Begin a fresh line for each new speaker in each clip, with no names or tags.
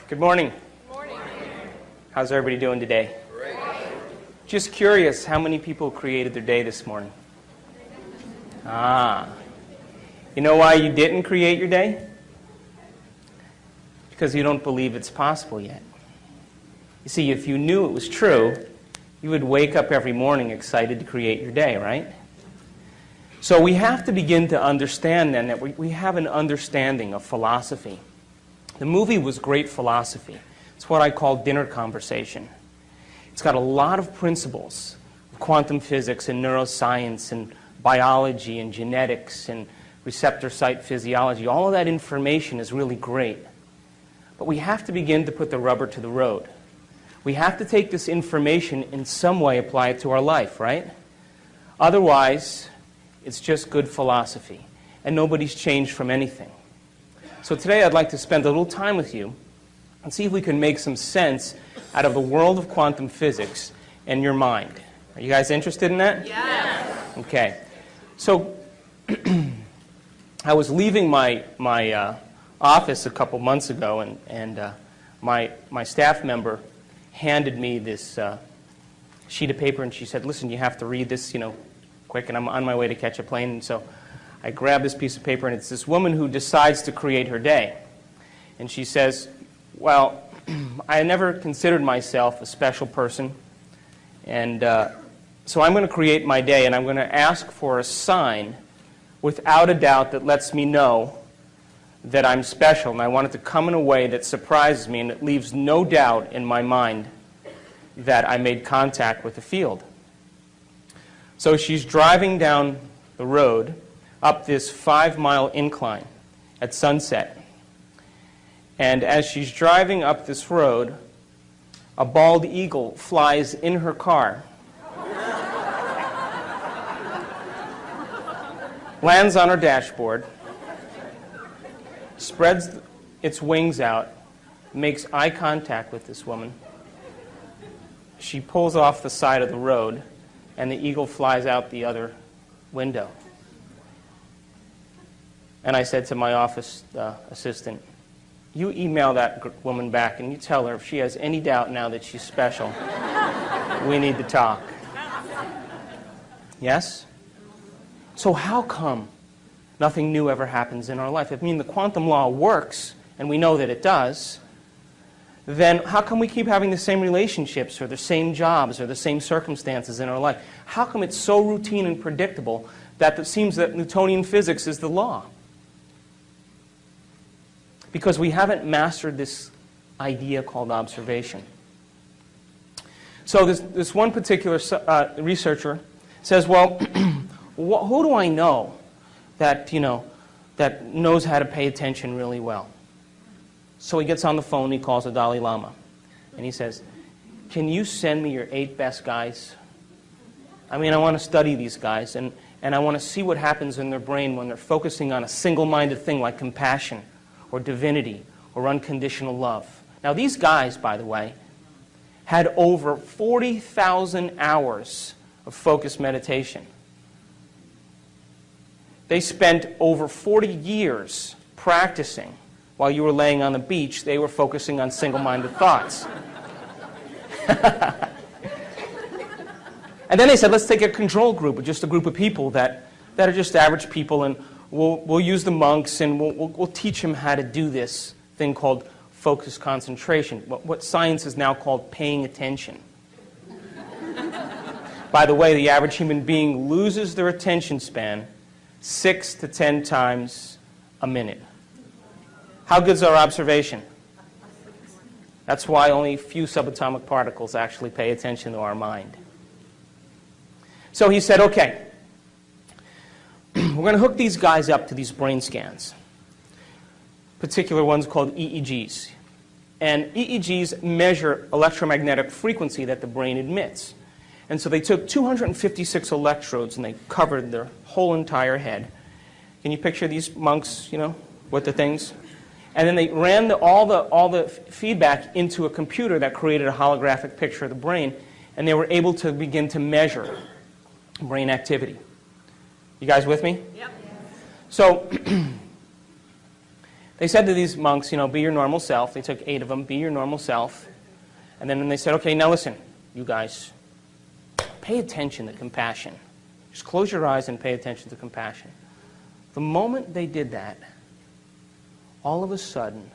Good morning.
Good morning.
How's everybody doing today?
Great.
Just curious, how many people created their day this morning? You know why you didn't create your day? Because you don't believe it's possible yet. You see, if you knew it was true, you would wake up every morning excited to create your day, right? So we have to begin to understand then that we have an understanding of philosophy. The movie was great philosophy. It's what I call dinner conversation. It's got a lot of principles of quantum physics and neuroscience and biology and genetics and receptor site physiology. All of that information is really great. But we have to begin to put the rubber to the road. We have to take this information in some way, apply it to our life, right? Otherwise, it's just good philosophy, and nobody's changed from anything. So today I'd like to spend a little time with you and see if we can make some sense out of the world of quantum physics and your mind. Are you guys interested in that?
Yes.
Okay. So I was leaving my office a couple months ago, and my staff member handed me this sheet of paper, and she said, "Listen, you have to read this, quick," and I'm on my way to catch a plane, and so I grabbed this piece of paper, and it's this woman who decides to create her day. And she says, "Well, I never considered myself a special person, and so I'm going to create my day, and I'm going to ask for a sign without a doubt that lets me know that I'm special, and I want it to come in a way that surprises me and it leaves no doubt in my mind that I made contact with the field." So she's driving down the road up this 5-mile incline at sunset. And as she's driving up this road, a bald eagle flies in her car, lands on her dashboard, spreads its wings out, makes eye contact with this woman. She pulls off the side of the road, and the eagle flies out the other window. And I said to my office assistant, "You email that woman back and you tell her if she has any doubt now that she's special, we need to talk." Yes? So how come nothing new ever happens in our life? If the quantum law works, and we know that it does, then how come we keep having the same relationships or the same jobs or the same circumstances in our life? How come it's so routine and predictable that it seems that Newtonian physics is the law? Because we haven't mastered this idea called observation. So this one particular researcher says, "Well, who do I know that that knows how to pay attention really well?" So he gets on the phone, he calls the Dalai Lama, and he says, "Can you send me your 8 best guys? I want to study these guys, and I want to see what happens in their brain when they're focusing on a single-minded thing like compassion or divinity or unconditional love." Now these guys, by the way, had over 40,000 hours of focused meditation. They spent over 40 years practicing. While you were laying on the beach, they were focusing on single-minded thoughts. And then they said, let's take a control group, just a group of people that are just average people, and we'll use the monks, and we'll teach them how to do this thing called focused concentration, what science is now called paying attention. By the way, the average human being loses their attention span 6 to 10 times a minute. How good's our observation? That's why only a few subatomic particles actually pay attention to our mind. So he said, okay, we're going to hook these guys up to these brain scans, particular ones called EEGs. And EEGs measure electromagnetic frequency that the brain emits. And so they took 256 electrodes and they covered their whole entire head. Can you picture these monks, with the things? And then they ran all the feedback into a computer that created a holographic picture of the brain, and they were able to begin to measure brain activity. You guys with me?
Yep.
So They said to these monks, be your normal self. They took 8 of them, be your normal self. And then they said, okay, now listen, you guys, pay attention to compassion. Just close your eyes and pay attention to compassion. The moment they did that, all of a sudden,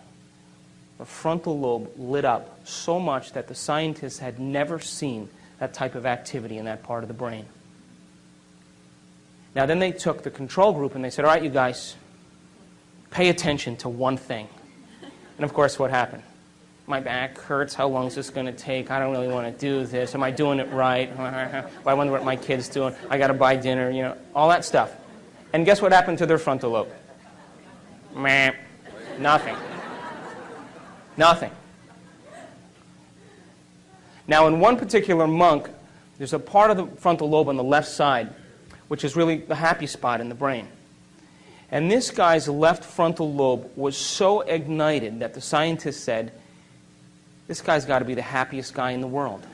the frontal lobe lit up so much that the scientists had never seen that type of activity in that part of the brain. Now then they took the control group and they said, all right, you guys, pay attention to one thing. And of course, what happened? My back hurts. How long is this going to take? I don't really want to do this. Am I doing it right? I wonder what my kid's doing. I got to buy dinner, all that stuff. And guess what happened to their frontal lobe? Meh. Nothing. Nothing. Now, in one particular monk, there's a part of the frontal lobe on the left side, which is really the happy spot in the brain. And this guy's left frontal lobe was so ignited that the scientists said, this guy's got to be the happiest guy in the world.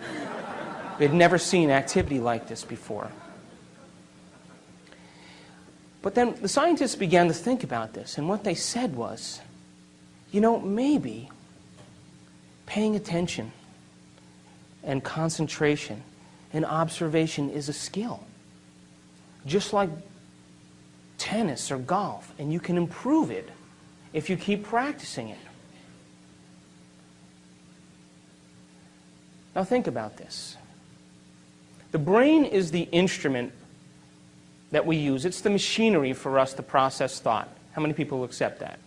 They'd never seen activity like this before. But then the scientists began to think about this, and what they said was, maybe paying attention and concentration and observation is a skill. Just like tennis or golf, and you can improve it if you keep practicing it. Now think about this. The brain is the instrument that we use. It's the machinery for us to process thought. How many people will accept that?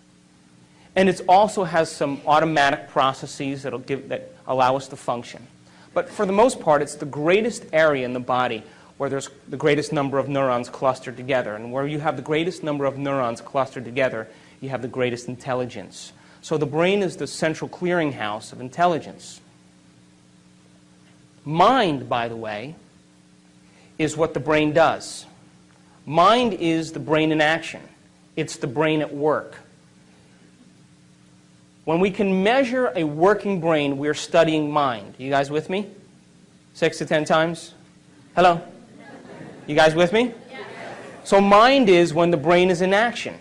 And it also has some automatic processes that allow us to function. But for the most part, it's the greatest area in the body where there's the greatest number of neurons clustered together. And where you have the greatest number of neurons clustered together, you have the greatest intelligence. So the brain is the central clearinghouse of intelligence. Mind, by the way, is what the brain does. Mind is the brain in action. It's the brain at work. When we can measure a working brain, we're studying mind. You guys with me? 6 to 10 times? Hello? You guys with me? So mind is when the brain is in action.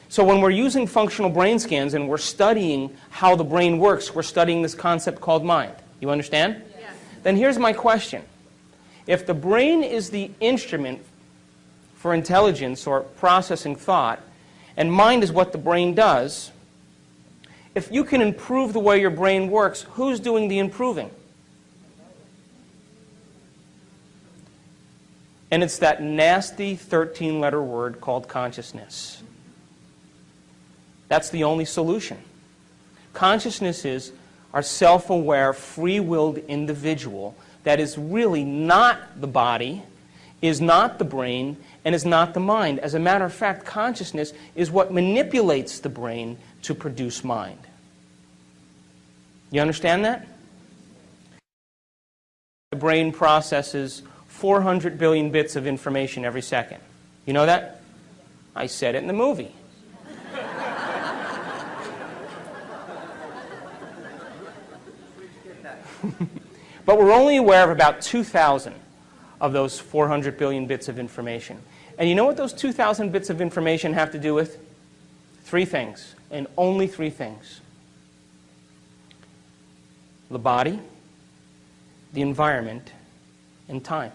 So when we're using functional brain scans and we're studying how the brain works, we're studying this concept called mind. You understand? Yes. Then here's my question. If the brain is the instrument for intelligence or processing thought, and mind is what the brain does, if you can improve the way your brain works, who's doing the improving? And it's that nasty 13-letter word called consciousness. That's the only solution. Consciousness is our self-aware, free-willed individual that is really not the body, is not the brain, and is not the mind. As a matter of fact, consciousness is what manipulates the brain to produce mind. You understand that? The brain processes 400 billion bits of information every second. You know that? I said it in the movie. But we're only aware of about 2,000 of those 400 billion bits of information. And you know what those 2,000 bits of information have to do with? 3 things, and only 3 things. The body, the environment, and time.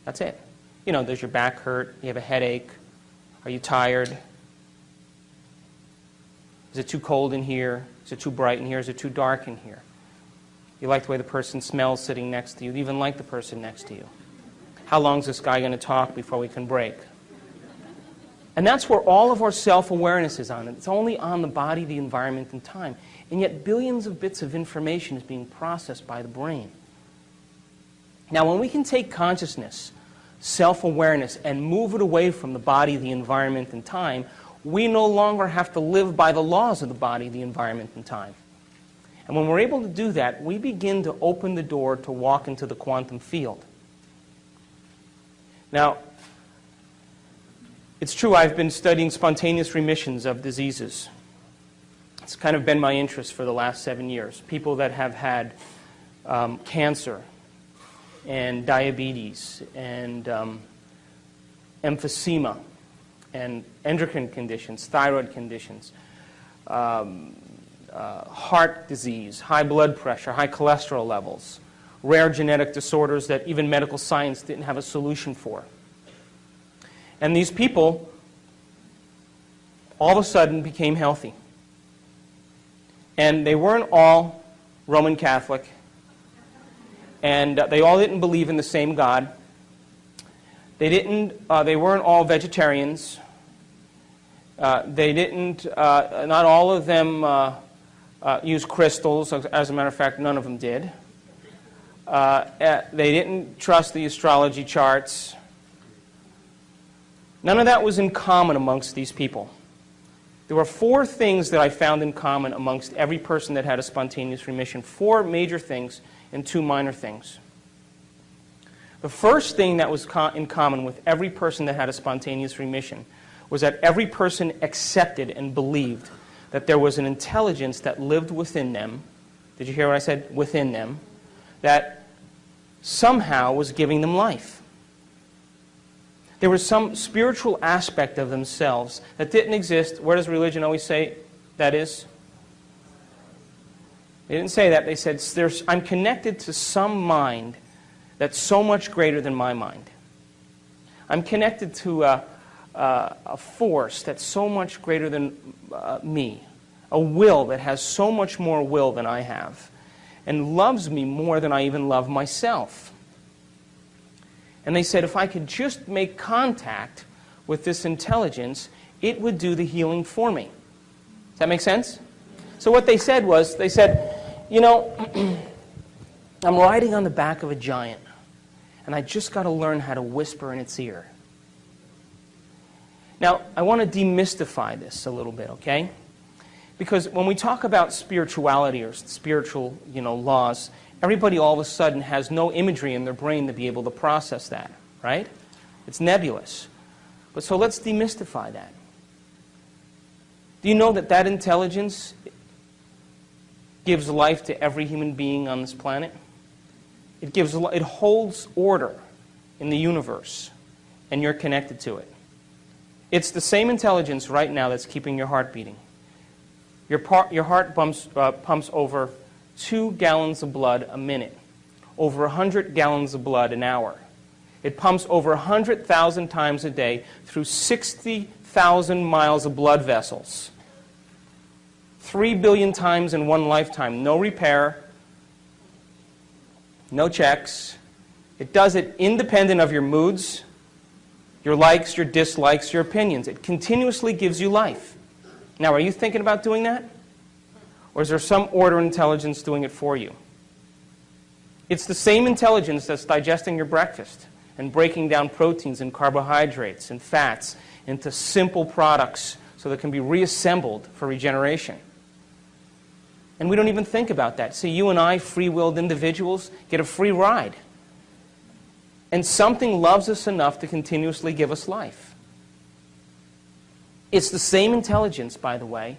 That's it. Does your back hurt? You have a headache? Are you tired? Is it too cold in here? Is it too bright in here? Is it too dark in here? You like the way the person smells sitting next to you. You even like the person next to you. How long is this guy going to talk before we can break? And that's where all of our self-awareness is on. It's only on the body, the environment, and time. And yet billions of bits of information is being processed by the brain. Now, when we can take consciousness, self-awareness, and move it away from the body, the environment, and time, we no longer have to live by the laws of the body, the environment, and time. And when we're able to do that, we begin to open the door to walk into the quantum field. Now, it's true I've been studying spontaneous remissions of diseases. It's kind of been my interest for the last 7 years. People that have had cancer and diabetes and emphysema and endocrine conditions, thyroid conditions, heart disease, high blood pressure, high cholesterol levels, rare genetic disorders that even medical science didn't have a solution for. And these people all of a sudden became healthy. And they weren't all Roman Catholic, and they all didn't believe in the same God. They weren't all vegetarians. Not all of them use crystals. As a matter of fact, none of them did. They didn't trust the astrology charts. None of that was in common amongst these people. There were 4 things that I found in common amongst every person that had a spontaneous remission. 4 major things and 2 minor things. The first thing that was in common with every person that had a spontaneous remission was that every person accepted and believed that there was an intelligence that lived within them. Did you hear what I said? Within them. That somehow was giving them life. There was some spiritual aspect of themselves that didn't exist. Where does religion always say that is? They didn't say that. They said, I'm connected to some mind that's so much greater than my mind. I'm connected to a force that's so much greater than me. A will that has so much more will than I have. And loves me more than I even love myself. And they said, if I could just make contact with this intelligence, it would do the healing for me. Does that make sense? So what they said was, they said, you know, I'm riding on the back of a giant, and I just got to learn how to whisper in its ear. Now, I want to demystify this a little bit, okay? Because when we talk about spirituality or spiritual, laws, everybody all of a sudden has no imagery in their brain to be able to process that, right? It's nebulous. But so let's demystify that. Do you know that that intelligence gives life to every human being on this planet? It holds order in the universe, and you're connected to it. It's the same intelligence right now that's keeping your heart beating. Your heart pumps over 2 gallons of blood a minute, over 100 gallons of blood an hour. It pumps over 100,000 times a day through 60,000 miles of blood vessels. 3 billion times in one lifetime. No repair, no checks. It does it independent of your moods, your likes, your dislikes, your opinions. It continuously gives you life. Now, are you thinking about doing that? Or is there some order intelligence doing it for you? It's the same intelligence that's digesting your breakfast and breaking down proteins and carbohydrates and fats into simple products so they can be reassembled for regeneration. And we don't even think about that. See, you and I, free-willed individuals, get a free ride. And something loves us enough to continuously give us life. It's the same intelligence, by the way,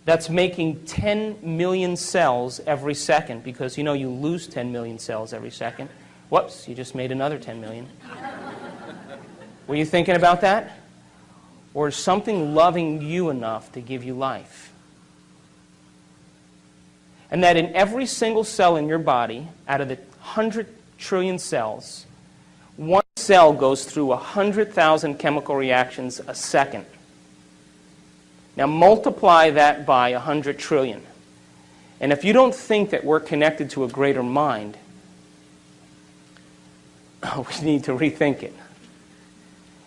that's making 10 million cells every second, because you know you lose 10 million cells every second. Whoops, you just made another 10 million. Were you thinking about that? Or is something loving you enough to give you life? And that in every single cell in your body, out of the 100 trillion cells, one cell goes through 100,000 chemical reactions a second. Now multiply that by 100 trillion. And if you don't think that we're connected to a greater mind, we need to rethink it.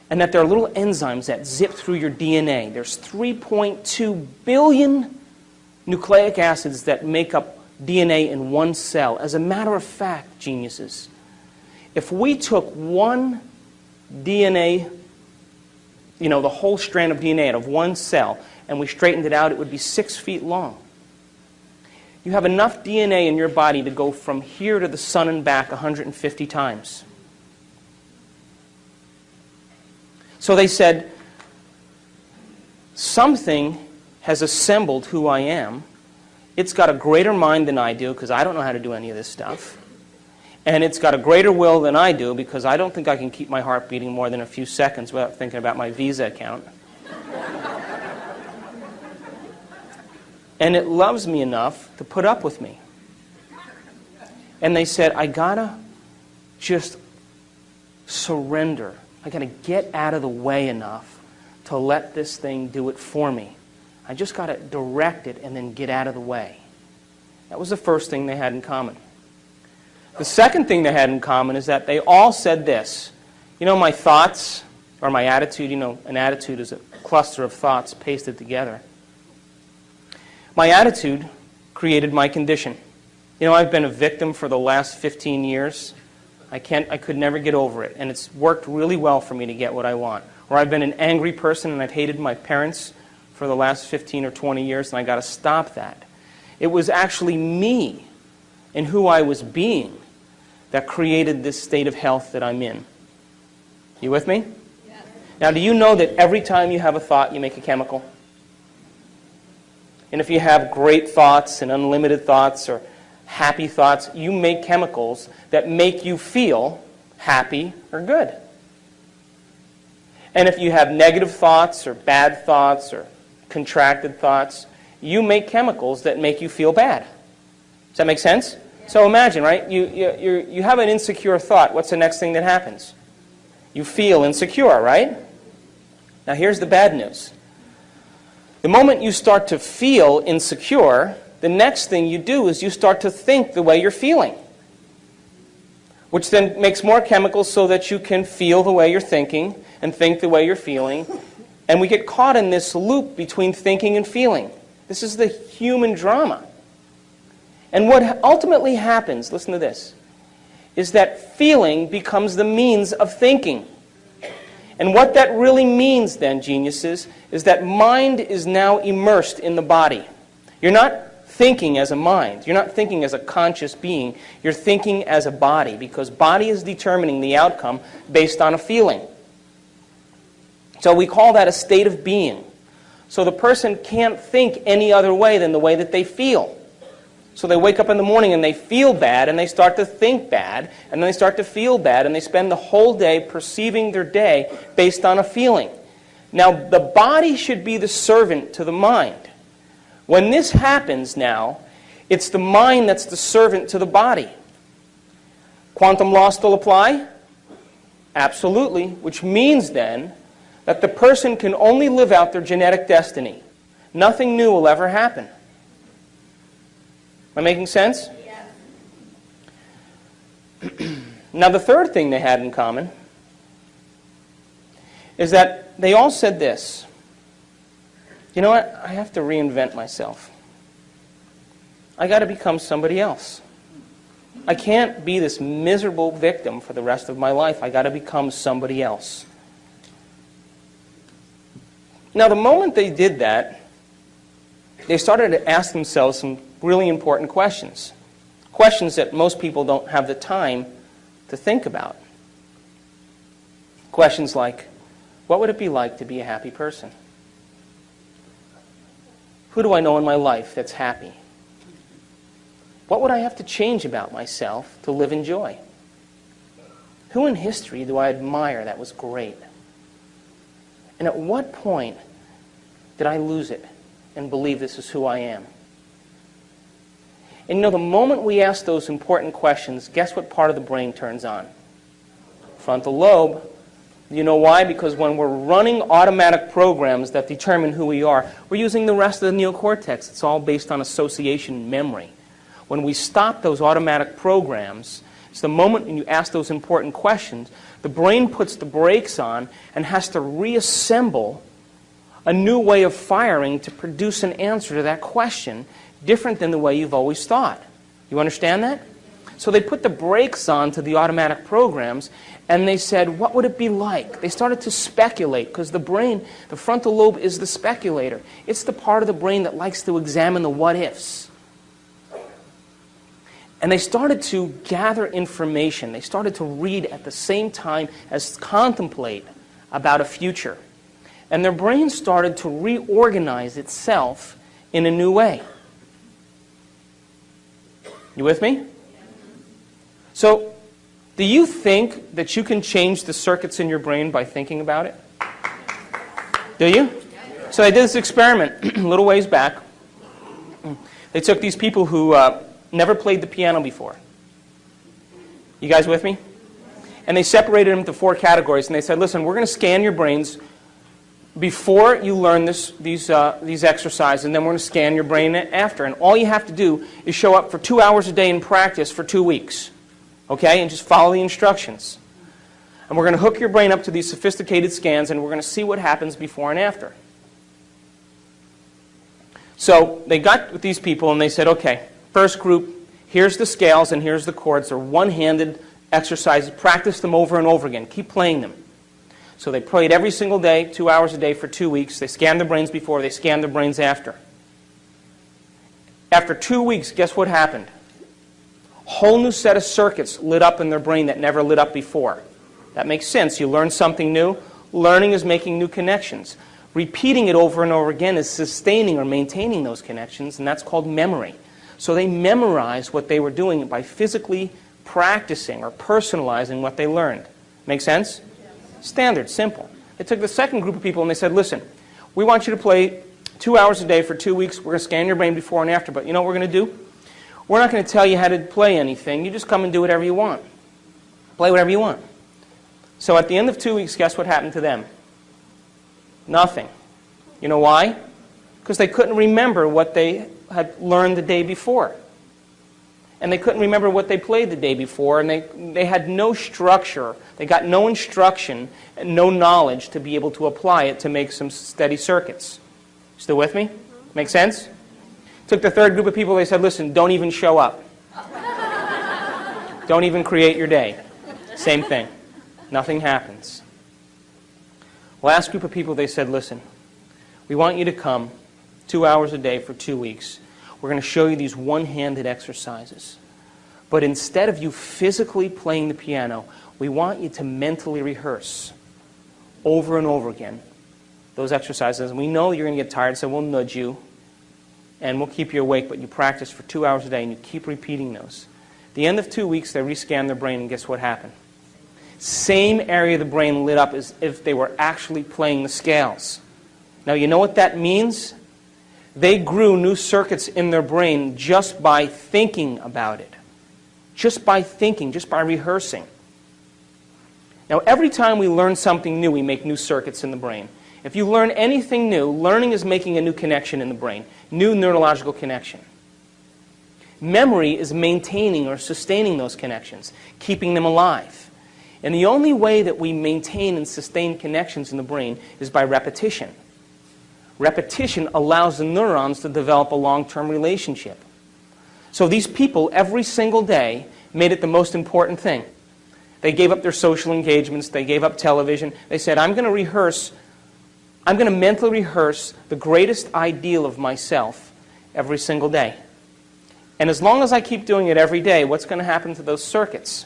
And that there are little enzymes that zip through your DNA. There's 3.2 billion nucleic acids that make up DNA in one cell. As a matter of fact, geniuses, if we took one DNA, the whole strand of DNA out of one cell, and we straightened it out, it would be 6 feet long. You have enough DNA in your body to go from here to the sun and back 150 times. So they said, something has assembled who I am. It's got a greater mind than I do, because I don't know how to do any of this stuff. And it's got a greater will than I do, because I don't think I can keep my heart beating more than a few seconds without thinking about my Visa account. And it loves me enough to put up with me. And they said, I gotta just surrender. I gotta get out of the way enough to let this thing do it for me. I just gotta direct it and then get out of the way. That was the first thing they had in common. The second thing they had in common is that they all said this. You know, my thoughts, or my attitude, you know, an attitude is a cluster of thoughts pasted together. My attitude created my condition. You know, I've been a victim for the last 15 years. I could never get over it, and it's worked really well for me to get what I want. Or I've been an angry person and I've hated my parents for the last 15 or 20 years, and I got to stop that. It was actually me and who I was being that created this state of health that I'm in. You with me? Yes. Now, do you know that every time you have a thought, you make a chemical? And if you have great thoughts and unlimited thoughts or happy thoughts, you make chemicals that make you feel happy or good. And if you have negative thoughts or bad thoughts or contracted thoughts, you make chemicals that make you feel bad. Does that make sense? So imagine, right? You have an insecure thought. What's the next thing that happens? You feel insecure, right? Now here's the bad news. The moment you start to feel insecure, the next thing you do is you start to think the way you're feeling, which then makes more chemicals so that you can feel the way you're thinking and think the way you're feeling. And we get caught in this loop between thinking and feeling. This is the human drama. And what ultimately happens, listen to this, is that feeling becomes the means of thinking. And what that really means then, geniuses, is that mind is now immersed in the body. You're not thinking as a mind. You're not thinking as a conscious being. You're thinking as a body, because body is determining the outcome based on a feeling. So we call that a state of being. So the person can't think any other way than the way that they feel. So they wake up in the morning and they feel bad and they start to think bad and then they start to feel bad and they spend the whole day perceiving their day based on a feeling. Now, the body should be the servant to the mind. When this happens now, it's the mind that's the servant to the body. Quantum law still apply? Absolutely, which means then that the person can only live out their genetic destiny. Nothing new will ever happen. Am I making sense? Yeah. Now, the third thing they had in common is that they all said this. You know what? I have to reinvent myself. I got to become somebody else. I can't be this miserable victim for the rest of my life. I got to become somebody else. Now, the moment they did that, they started to ask themselves some really important questions. Questions that most people don't have the time to think about. Questions like, what would it be like to be a happy person? Who do I know in my life that's happy? What would I have to change about myself to live in joy? Who in history do I admire that was great? And at what point did I lose it and believe this is who I am? And you know, the moment we ask those important questions, guess what part of the brain turns on? Frontal lobe. You know why? Because when we're running automatic programs that determine who we are, we're using the rest of the neocortex. It's all based on association and memory. When we stop those automatic programs, it's the moment when you ask those important questions, the brain puts the brakes on and has to reassemble a new way of firing to produce an answer to that question different than the way you've always thought. You understand that? So they put the brakes on to the automatic programs and they said, what would it be like? They started to speculate because the brain, the frontal lobe is the speculator. It's the part of the brain that likes to examine the what-ifs. And they started to gather information. They started to read at the same time as contemplate about a future. And their brain started to reorganize itself in a new way. You with me? So, do you think that you can change the circuits in your brain by thinking about it? Do you? So I did this experiment a little ways back. They took these people who never played the piano before. You guys with me? And they separated them into 4 categories, and they said, listen, we're going to scan your brains before you learn these exercises, and then we're going to scan your brain after. And all you have to do is show up for 2 hours a day in practice for 2 weeks, okay? And just follow the instructions. And we're going to hook your brain up to these sophisticated scans, and we're going to see what happens before and after. So they got with these people, and they said, okay, first group, here's the scales and here's the chords. They're one-handed exercises. Practice them over and over again. Keep playing them. So they played every single day, 2 hours a day for 2 weeks. They scanned their brains before, they scanned their brains after. After 2 weeks, guess what happened? A whole new set of circuits lit up in their brain that never lit up before. That makes sense. You learn something new. Learning is making new connections. Repeating it over and over again is sustaining or maintaining those connections, and that's called memory. So they memorized what they were doing by physically practicing or personalizing what they learned. Make sense? Standard, simple. They took the second group of people and they said, listen, we want you to play 2 hours a day for 2 weeks. We're going to scan your brain before and after, but you know what we're going to do? We're not going to tell you how to play anything. You just come and do whatever you want. Play whatever you want. So at the end of 2 weeks, guess what happened to them? Nothing. You know why? Because they couldn't remember what they had learned the day before. And they couldn't remember what they played the day before, and they had no structure. They got no instruction and no knowledge to be able to apply it to make some steady circuits. Still with me? Make sense? Took the third group of people, they said, listen, don't even show up. Don't even create your day. Same thing. Nothing happens. Last group of people, they said, listen, we want you to come 2 hours a day for 2 weeks. We're going to show you these one-handed exercises. But instead of you physically playing the piano, we want you to mentally rehearse over and over again those exercises. And we know you're going to get tired, so we'll nudge you and we'll keep you awake, but you practice for 2 hours a day and you keep repeating those. At the end of 2 weeks, they rescanned their brain, and guess what happened? Same area of the brain lit up as if they were actually playing the scales. Now, you know what that means? They grew new circuits in their brain just by thinking about it. Just by thinking, just by rehearsing. Now, every time we learn something new, we make new circuits in the brain. If you learn anything new, learning is making a new connection in the brain, new neurological connection. Memory is maintaining or sustaining those connections, keeping them alive. And the only way that we maintain and sustain connections in the brain is by repetition. Repetition allows the neurons to develop a long-term relationship. So these people, every single day, made it the most important thing. They gave up their social engagements. They gave up television. They said, I'm going to mentally rehearse the greatest ideal of myself every single day. And as long as I keep doing it every day, what's going to happen to those circuits?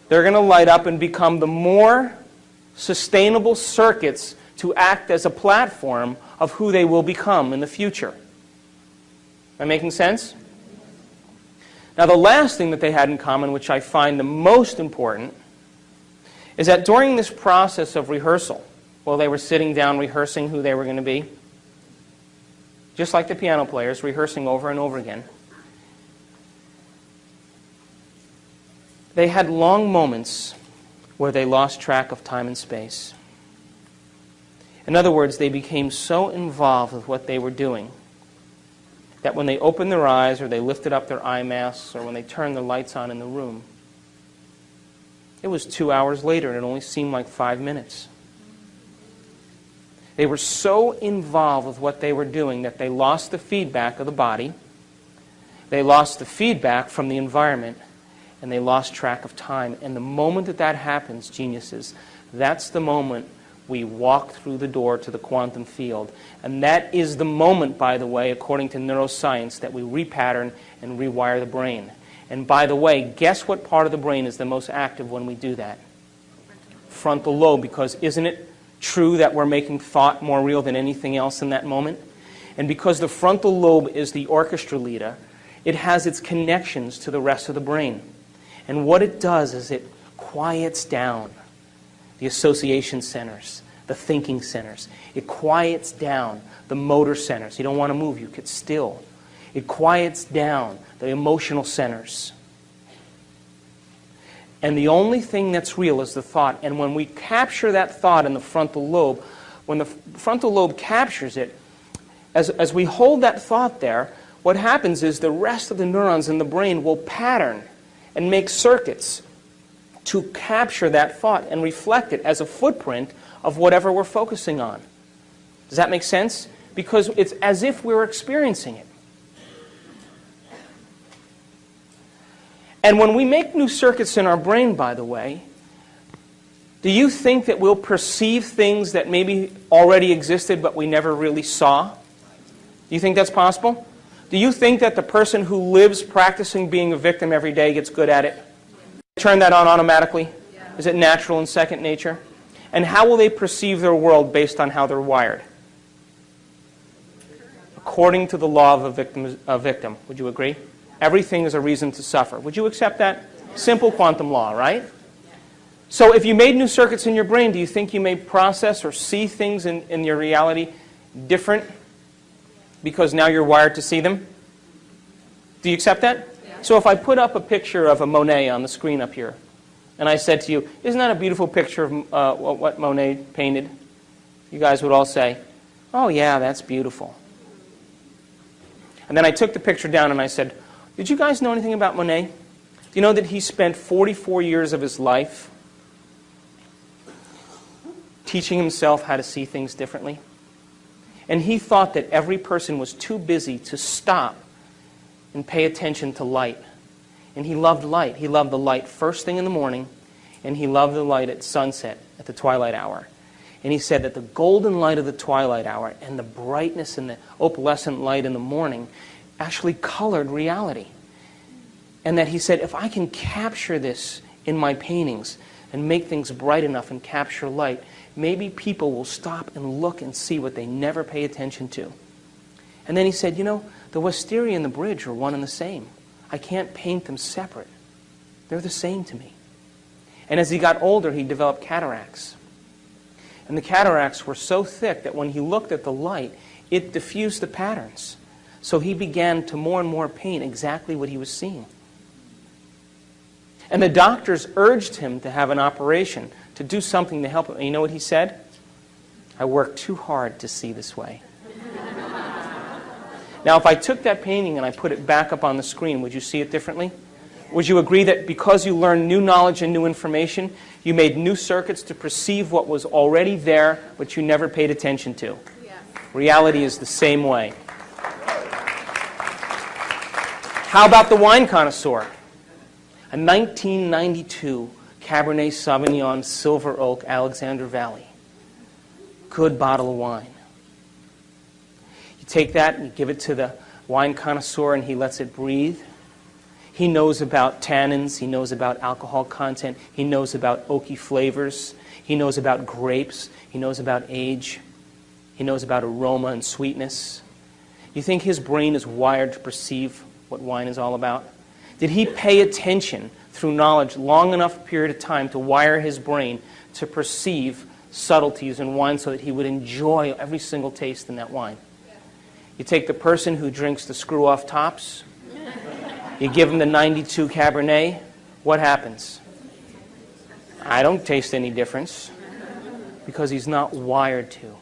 They're going to light up and become the more sustainable circuits to act as a platform of who they will become in the future. Am I making sense? Now, the last thing that they had in common, which I find the most important, is that during this process of rehearsal, while they were sitting down rehearsing who they were going to be, just like the piano players, rehearsing over and over again, they had long moments where they lost track of time and space. In other words, they became so involved with what they were doing that when they opened their eyes or they lifted up their eye masks or when they turned the lights on in the room, it was 2 hours later and it only seemed like 5 minutes. They were so involved with what they were doing that they lost the feedback of the body, they lost the feedback from the environment, and they lost track of time. And the moment that that happens, geniuses, that's the moment we walk through the door to the quantum field. And that is the moment, by the way, according to neuroscience, that we repattern and rewire the brain. And by the way, guess what part of the brain is the most active when we do that? Frontal lobe, because isn't it true that we're making thought more real than anything else in that moment? And because the frontal lobe is the orchestra leader, it has its connections to the rest of the brain. And what it does is it quiets down the association centers, the thinking centers. It quiets down the motor centers. You don't want to move, you get still. It quiets down the emotional centers. And the only thing that's real is the thought. And when we capture that thought in the frontal lobe, when the frontal lobe captures it, as we hold that thought there, what happens is the rest of the neurons in the brain will pattern and make circuits to capture that thought and reflect it as a footprint of whatever we're focusing on. Does that make sense? Because it's as if we're experiencing it. And when we make new circuits in our brain, by the way, do you think that we'll perceive things that maybe already existed but we never really saw? Do you think that's possible? Do you think that the person who lives practicing being a victim every day gets good at it? Turn that on automatically? Yeah. Is it natural and second nature? And how will they perceive their world based on how they're wired? According to the law of a victim. Would you agree? Everything is a reason to suffer. Would you accept that? Simple quantum law, right? So if you made new circuits in your brain, do you think you may process or see things in your reality different because now you're wired to see them? Do you accept that? Yeah. So if I put up a picture of a Monet on the screen up here, and I said to you, isn't that a beautiful picture of what Monet painted? You guys would all say, oh yeah, that's beautiful. And then I took the picture down and I said, did you guys know anything about Monet? Do you know that he spent 44 years of his life teaching himself how to see things differently? And he thought that every person was too busy to stop and pay attention to light. And he loved light. He loved the light first thing in the morning, and he loved the light at sunset, at the twilight hour. And he said that the golden light of the twilight hour and the brightness and the opalescent light in the morning actually colored reality. And that he said, if I can capture this in my paintings and make things bright enough and capture light, maybe people will stop and look and see what they never pay attention to. And then he said, you know, the wisteria and the bridge are one and the same. I can't paint them separate. They're the same to me. And as he got older, he developed cataracts. And the cataracts were so thick that when he looked at the light, it diffused the patterns. So he began to more and more paint exactly what he was seeing. And the doctors urged him to have an operation, to do something to help him. And you know what he said? I worked too hard to see this way. Now, if I took that painting and I put it back up on the screen, would you see it differently? Would you agree that because you learned new knowledge and new information, you made new circuits to perceive what was already there, but you never paid attention to? Yes. Reality is the same way. How about the wine connoisseur? A 1992 Cabernet Sauvignon Silver Oak Alexander Valley. Good bottle of wine. You take that and you give it to the wine connoisseur and he lets it breathe. He knows about tannins. He knows about alcohol content. He knows about oaky flavors. He knows about grapes. He knows about age. He knows about aroma and sweetness. You think his brain is wired to perceive what wine is all about? Did he pay attention through knowledge long enough period of time to wire his brain to perceive subtleties in wine so that he would enjoy every single taste in that wine? You take the person who drinks the screw-off tops, you give him the 92 Cabernet, what happens? I don't taste any difference because he's not wired to. Do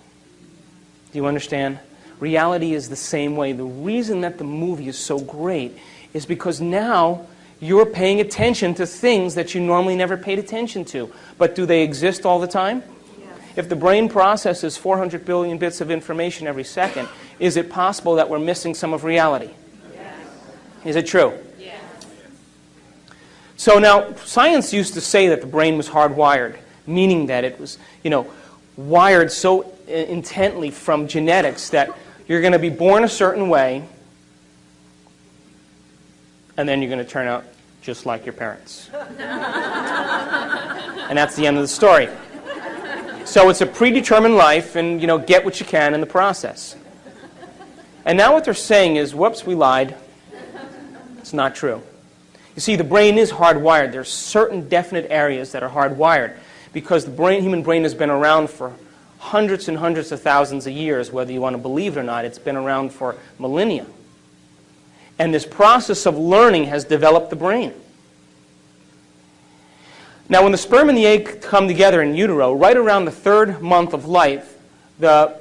you understand? Reality is the same way. The reason that the movie is so great is because now you're paying attention to things that you normally never paid attention to. But do they exist all the time? Yeah. If the brain processes 400 billion bits of information every second, is it possible that we're missing some of reality? Yes. Is it true? Yes. So now, science used to say that the brain was hardwired, meaning that it was, wired so intently from genetics that you're going to be born a certain way, and then you're going to turn out just like your parents. And that's the end of the story. So it's a predetermined life, and get what you can in the process. And now what they're saying is, whoops, we lied. It's not true. You see, the brain is hardwired. There's certain definite areas that are hardwired because the human brain has been around for hundreds and hundreds of thousands of years, whether you want to believe it or not. It's been around for millennia. And this process of learning has developed the brain. Now, when the sperm and the egg come together in utero, right around the 3rd month of life, the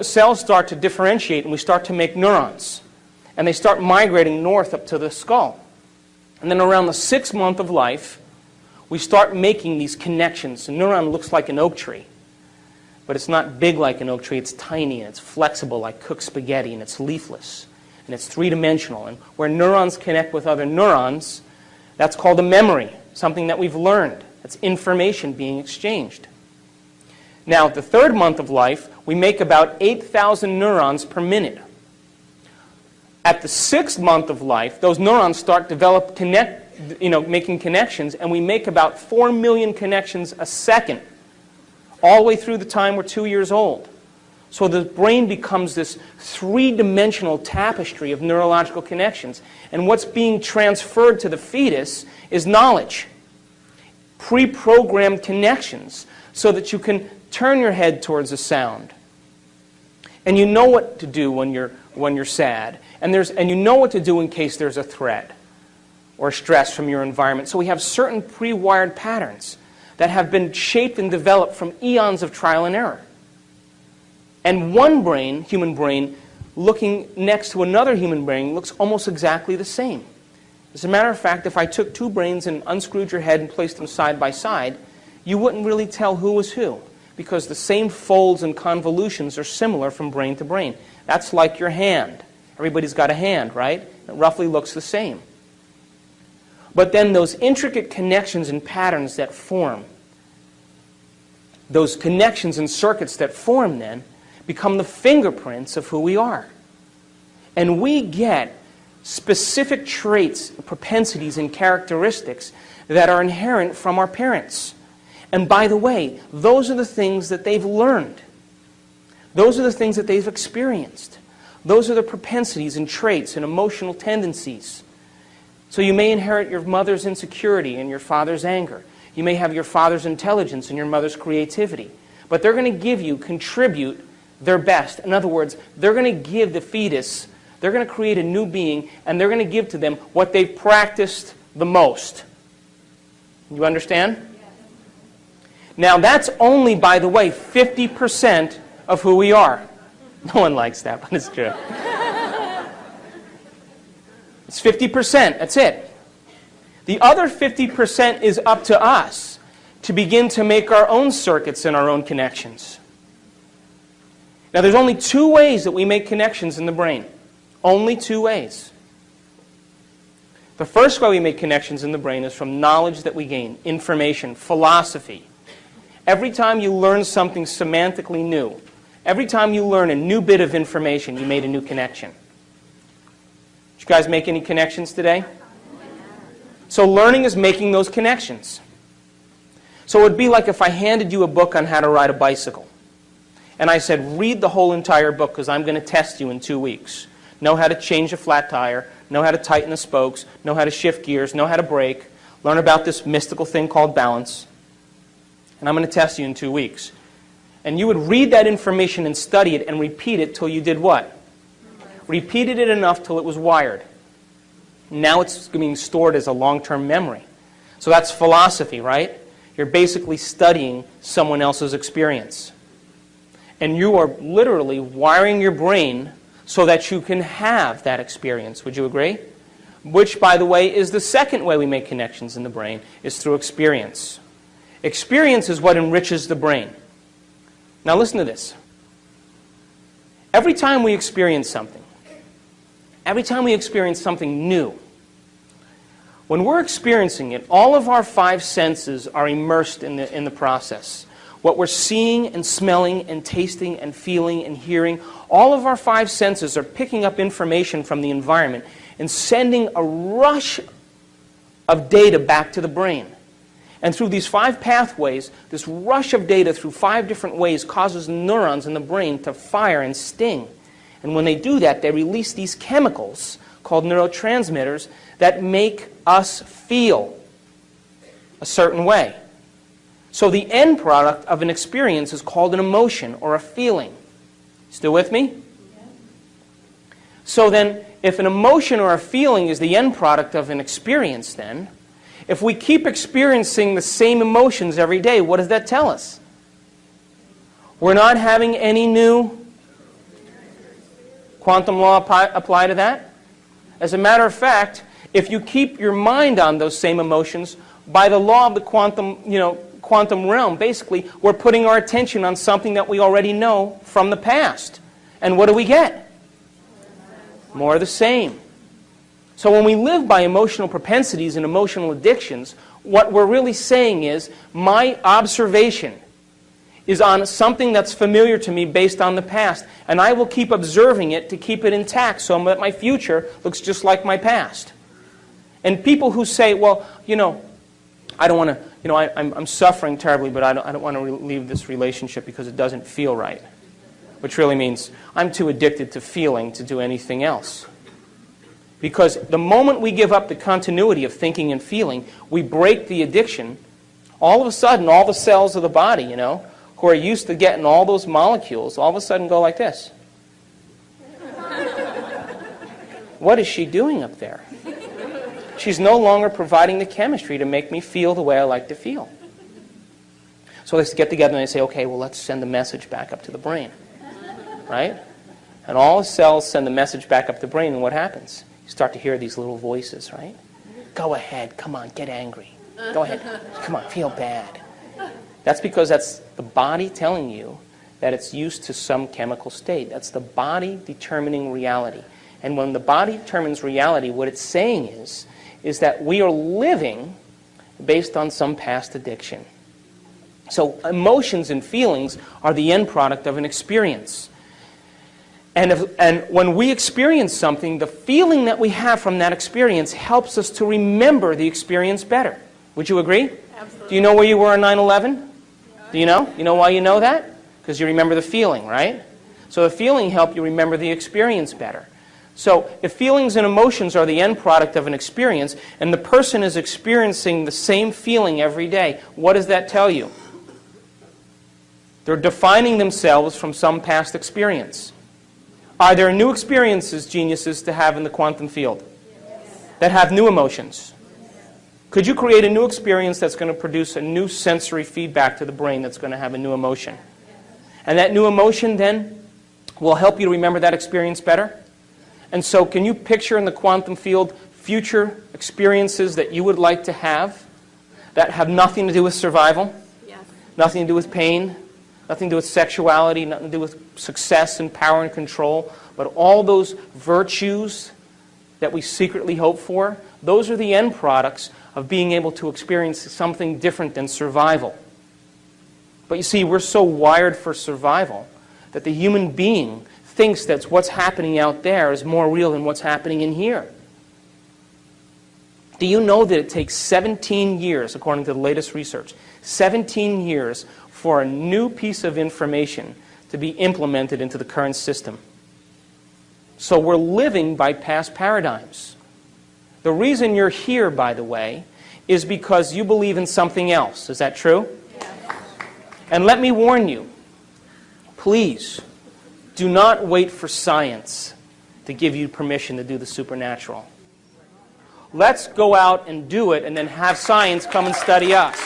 cells start to differentiate and we start to make neurons. And they start migrating north up to the skull. And then around the 6th month of life, we start making these connections. A neuron looks like an oak tree. But it's not big like an oak tree. It's tiny and it's flexible like cooked spaghetti, and it's leafless. And it's 3-dimensional. And where neurons connect with other neurons, that's called a memory, something that we've learned. That's information being exchanged. Now, at the 3rd month of life, we make about 8,000 neurons per minute. At the 6th month of life, those neurons start making connections, and we make about 4 million connections a second, all the way through the time we're 2 years old. So the brain becomes this 3-dimensional tapestry of neurological connections. And what's being transferred to the fetus is knowledge, pre-programmed connections, so that you can turn your head towards a sound. And you know what to do when you're sad. And you know what to do in case there's a threat or stress from your environment. So we have certain pre-wired patterns that have been shaped and developed from eons of trial and error. And one brain, human brain, looking next to another human brain looks almost exactly the same. As a matter of fact, if I took 2 brains and unscrewed your head and placed them side by side, you wouldn't really tell who was who, because the same folds and convolutions are similar from brain to brain. That's like your hand. Everybody's got a hand, right? It roughly looks the same. But then those intricate connections and patterns that form, those connections and circuits that form then, become the fingerprints of who we are. And we get specific traits, propensities, and characteristics that are inherent from our parents. And by the way, those are the things that they've learned. Those are the things that they've experienced. Those are the propensities and traits and emotional tendencies. So you may inherit your mother's insecurity and your father's anger. You may have your father's intelligence and your mother's creativity. But they're going to contribute their best. In other words, they're going to give the fetus, they're going to create a new being, and they're going to give to them what they've practiced the most. You understand? Now, that's only, by the way, 50% of who we are. No one likes that, but it's true. It's 50%. That's it. The other 50% is up to us to begin to make our own circuits and our own connections. Now, there's only 2 ways that we make connections in the brain. Only 2 ways. The first way we make connections in the brain is from knowledge that we gain, information, philosophy. Every time you learn something semantically new, every time you learn a new bit of information, you made a new connection. Did you guys make any connections today? So learning is making those connections. So it would be like if I handed you a book on how to ride a bicycle. And I said, read the whole entire book because I'm going to test you in 2 weeks. Know how to change a flat tire, know how to tighten the spokes, know how to shift gears, know how to brake, learn about this mystical thing called balance. And I'm going to test you in 2 weeks. And you would read that information and study it and repeat it till you did what? Repeated it enough till it was wired. Now it's being stored as a long-term memory. So that's philosophy, right? You're basically studying someone else's experience. And you are literally wiring your brain so that you can have that experience. Would you agree? Which, by the way, is the second way we make connections in the brain, is through experience. Experience is what enriches the brain. Now listen to this. Every time we experience something new, when we're experiencing it, all of our 5 senses are immersed in the process. What we're seeing and smelling and tasting and feeling and hearing, all of our 5 senses are picking up information from the environment and sending a rush of data back to the brain. And through these 5 pathways, this rush of data through 5 different ways causes neurons in the brain to fire and sting. And when they do that, they release these chemicals called neurotransmitters that make us feel a certain way. So the end product of an experience is called an emotion or a feeling. Still with me? So then, if an emotion or a feeling is the end product of an experience, then, if we keep experiencing the same emotions every day, what does that tell us? We're not having any new quantum law apply to that? As a matter of fact, if you keep your mind on those same emotions, by the law of the quantum realm, basically, we're putting our attention on something that we already know from the past. And what do we get? More of the same. So when we live by emotional propensities and emotional addictions, what we're really saying is, my observation is on something that's familiar to me based on the past, and I will keep observing it to keep it intact so that my future looks just like my past. And people who say, well, I don't want to, I'm suffering terribly, but I don't want to leave this relationship because it doesn't feel right. Which really means I'm too addicted to feeling to do anything else. Because the moment we give up the continuity of thinking and feeling, we break the addiction. All of a sudden, all the cells of the body, who are used to getting all those molecules, all of a sudden go like this. What is she doing up there? She's no longer providing the chemistry to make me feel the way I like to feel. So they get together and they say, okay, well, let's send the message back up to the brain. Right? And all the cells send the message back up the brain, and what happens? You start to hear these little voices, right? Go ahead, come on, get angry. Go ahead, come on, feel bad. That's because that's the body telling you that it's used to some chemical state. That's the body determining reality. And when the body determines reality, what it's saying is that we are living based on some past addiction. So emotions and feelings are the end product of an experience. And when we experience something, the feeling that we have from that experience helps us to remember the experience better. Would you agree?
Absolutely.
Do you know where you were on 9/11? Do you know? You know why you know that? Because you remember the feeling, right? So the feeling helps you remember the experience better. So if feelings and emotions are the end product of an experience, and the person is experiencing the same feeling every day, what does that tell you? They're defining themselves from some past experience. Are there new experiences, geniuses, to have in the quantum field that have new emotions? Could you create a new experience that's going to produce a new sensory feedback to the brain that's going to have a new emotion? And that new emotion then will help you to remember that experience better? And so can you picture in the quantum field future experiences that you would like to have that have nothing to do with survival?
Yes.
Nothing to do with pain? Nothing to do with sexuality, nothing to do with success and power and control, but all those virtues that we secretly hope for, those are the end products of being able to experience something different than survival. But you see, we're so wired for survival that the human being thinks that what's happening out there is more real than what's happening in here. Do you know that it takes 17 years, according to the latest research, 17 years for a new piece of information to be implemented into the current system? So we're living by past paradigms. The reason you're here, by the way, is because you believe in something else. Is that true?
Yes.
And let me warn you, please, do not wait for science to give you permission to do the supernatural. Let's go out and do it and then have science come and study us.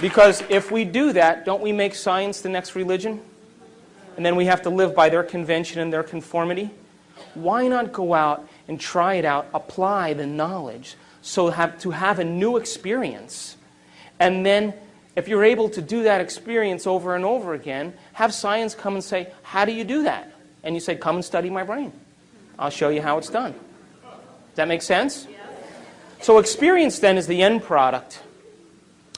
Because if we do that, don't we make science the next religion? And then we have to live by their convention and their conformity? Why not go out and try it out, apply the knowledge, so to have a new experience? And then, if you're able to do that experience over and over again, have science come and say, how do you do that? And you say, come and study my brain. I'll show you how it's done. Does that make sense?
Yes.
So experience then is the end product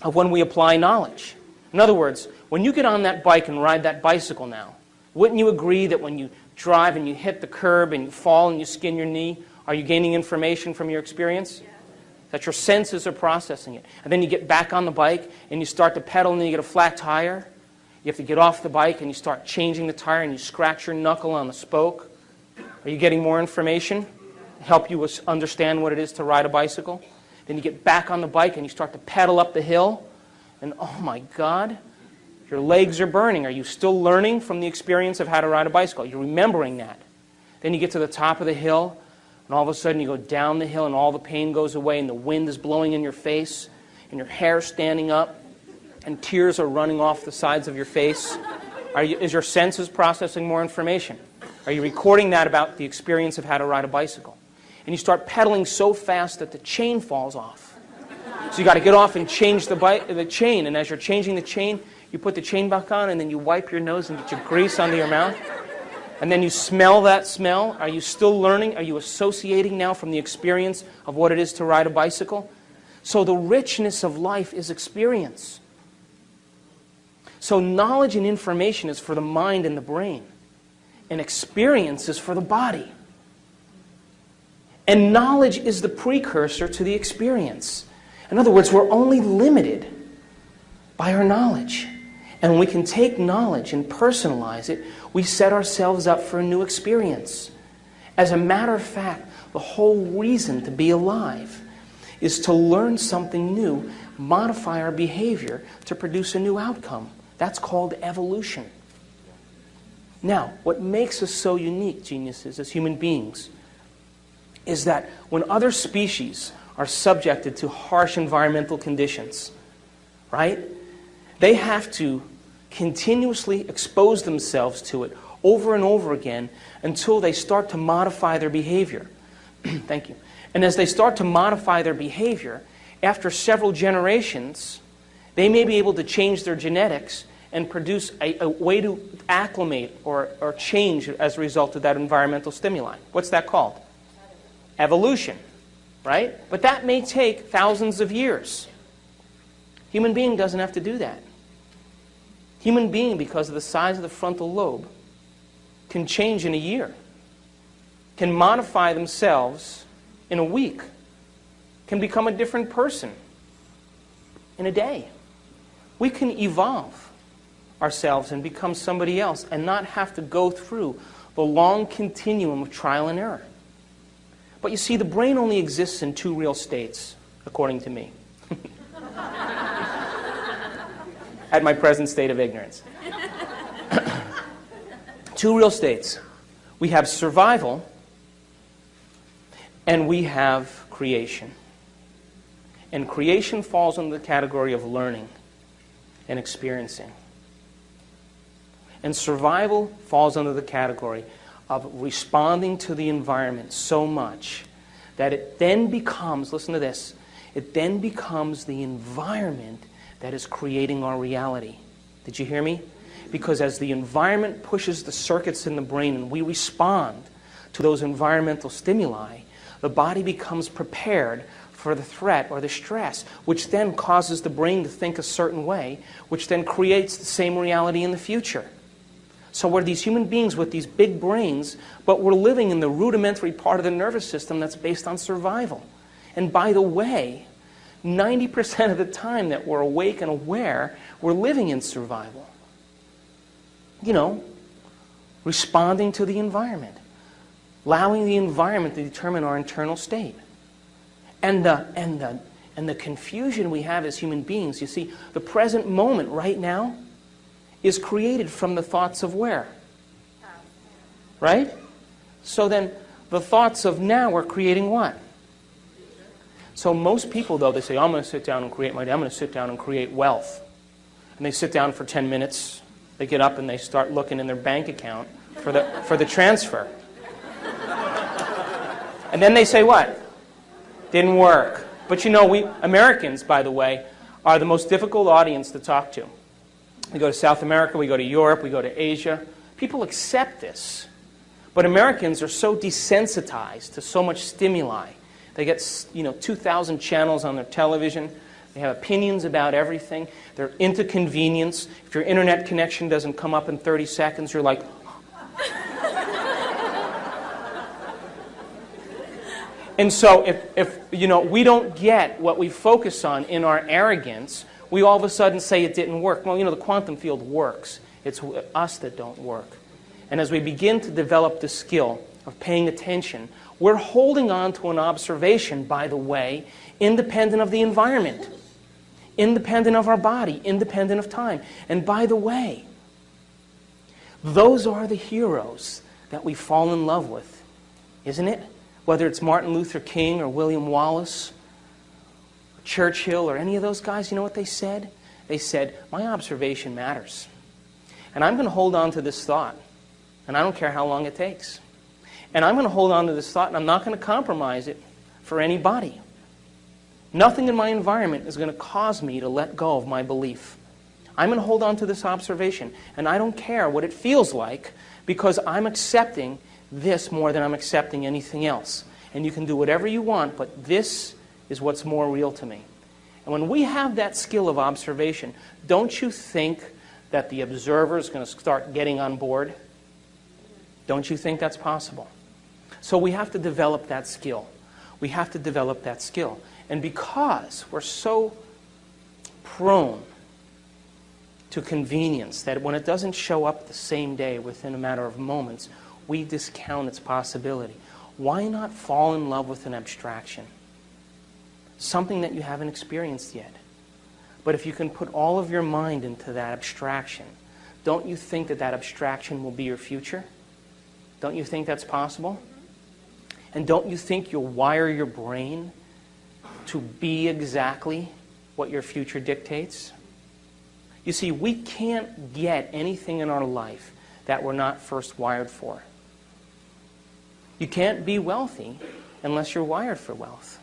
of when we apply knowledge. In other words, when you get on that bike and ride that bicycle now, wouldn't you agree that when you drive and you hit the curb and you fall and you skin your knee, are you gaining information from your experience?
Yes.
That your senses are processing it. And then you get back on the bike and you start to pedal and then you get a flat tire. You have to get off the bike and you start changing the tire and you scratch your knuckle on the spoke. Are you getting more information? Help you understand what it is to ride a bicycle? Then you get back on the bike and you start to pedal up the hill. And oh my God, your legs are burning. Are you still learning from the experience of how to ride a bicycle? You're remembering that. Then you get to the top of the hill, and all of a sudden you go down the hill and all the pain goes away and the wind is blowing in your face and your hair standing up and tears are running off the sides of your face. Is your senses processing more information? Are you recording that about the experience of how to ride a bicycle? And you start pedaling so fast that the chain falls off. So you got to get off and change the chain, and as you're changing the chain, you put the chain back on and then you wipe your nose and get your grease under your mouth. And then you smell that smell. Are you still learning? Are you associating now from the experience of what it is to ride a bicycle? So the richness of life is experience. So knowledge and information is for the mind and the brain. And experience is for the body. And knowledge is the precursor to the experience. In other words, we're only limited by our knowledge. And when we can take knowledge and personalize it, we set ourselves up for a new experience. As a matter of fact, the whole reason to be alive is to learn something new, modify our behavior to produce a new outcome. That's called evolution. Now, what makes us so unique, geniuses, as human beings, is that when other species are subjected to harsh environmental conditions, right, they have to continuously expose themselves to it over and over again until they start to modify their behavior. Thank you. And as they start to modify their behavior, after several generations, they may be able to change their genetics and produce a way to acclimate or change as a result of that environmental stimuli. What's that called? Evolution, right? But that may take thousands of years. Human being doesn't have to do that. Human being, because of the size of the frontal lobe, can change in a year, can modify themselves in a week, can become a different person in a day. We can evolve ourselves and become somebody else and not have to go through the long continuum of trial and error. But you see, the brain only exists in two real states, according to me. At my present state of ignorance. Two real states. We have survival and we have creation. And creation falls under the category of learning and experiencing. And survival falls under the category of responding to the environment so much that it then becomes, listen to this, it then becomes the environment that is creating our reality. Did you hear me? Because as the environment pushes the circuits in the brain and we respond to those environmental stimuli, the body becomes prepared for the threat or the stress, which then causes the brain to think a certain way, which then creates the same reality in the future. So we're these human beings with these big brains, but we're living in the rudimentary part of the nervous system that's based on survival. And by the way, 90% of the time that we're awake and aware, we're living in survival. You know, responding to the environment, allowing the environment to determine our internal state. And the confusion we have as human beings, you see, the present moment right now is created from the thoughts of where? Right? So then the thoughts of now are creating what? So most people, though, they say, I'm going to sit down and create my day. I'm going to sit down and create wealth. And they sit down for 10 minutes. They get up and they start looking in their bank account for the transfer. And then they say what? Didn't work. But you know, we Americans, by the way, are the most difficult audience to talk to. We go to South America, we go to Europe, we go to Asia. People accept this. But Americans are so desensitized to so much stimuli. They get, 2,000 channels on their television. They have opinions about everything. They're into convenience. If your internet connection doesn't come up in 30 seconds, you're like... And so if we don't get what we focus on in our arrogance, we all of a sudden say it didn't work. Well, the quantum field works. It's us that don't work. And as we begin to develop the skill of paying attention, we're holding on to an observation, by the way, independent of the environment, independent of our body, independent of time. And by the way, those are the heroes that we fall in love with, isn't it? Whether it's Martin Luther King or William Wallace, or Churchill, or any of those guys, you know what they said? They said, my observation matters. And I'm going to hold on to this thought, and I don't care how long it takes. And I'm going to hold on to this thought, and I'm not going to compromise it for anybody. Nothing in my environment is going to cause me to let go of my belief. I'm going to hold on to this observation, and I don't care what it feels like, because I'm accepting this more than I'm accepting anything else. And you can do whatever you want, but this is what's more real to me. And when we have that skill of observation, don't you think that the observer is going to start getting on board? Don't you think that's possible? So we have to develop that skill. We have to develop that skill. And because we're so prone to convenience that when it doesn't show up the same day within a matter of moments, we discount its possibility. Why not fall in love with an abstraction? Something that you haven't experienced yet. But if you can put all of your mind into that abstraction, don't you think that that abstraction will be your future? Don't you think that's possible? And don't you think you'll wire your brain to be exactly what your future dictates? You see, we can't get anything in our life that we're not first wired for. You can't be wealthy unless you're wired for wealth.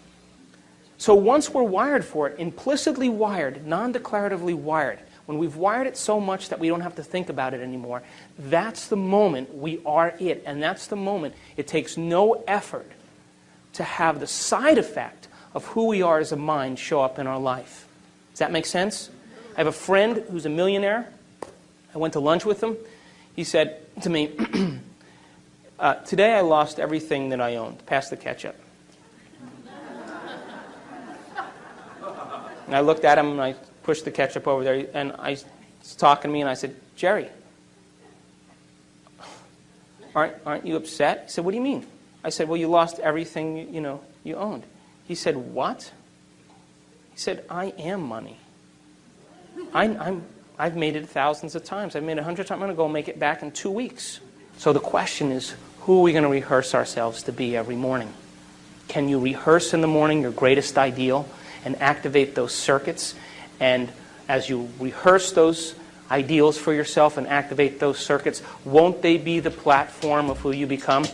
So once we're wired for it, implicitly wired, non-declaratively wired, when we've wired it so much that we don't have to think about it anymore, that's the moment we are it. And that's the moment it takes no effort to have the side effect of who we are as a mind show up in our life. Does that make sense? I have a friend who's a millionaire. I went to lunch with him. He said to me, today I lost everything that I owned. Pass the ketchup. And I looked at him and I pushed the ketchup over there, and I was talking to me and I said, Jerry, aren't you upset? He said, what do you mean? I said, well, you lost everything you owned. He said, what? He said, I am money. I've made it thousands of times. I've made it 100 times. I'm going to go make it back in 2 weeks. So the question is, who are we going to rehearse ourselves to be every morning? Can you rehearse in the morning your greatest ideal and activate those circuits? And as you rehearse those ideals for yourself and activate those circuits, won't they be the platform of who you become?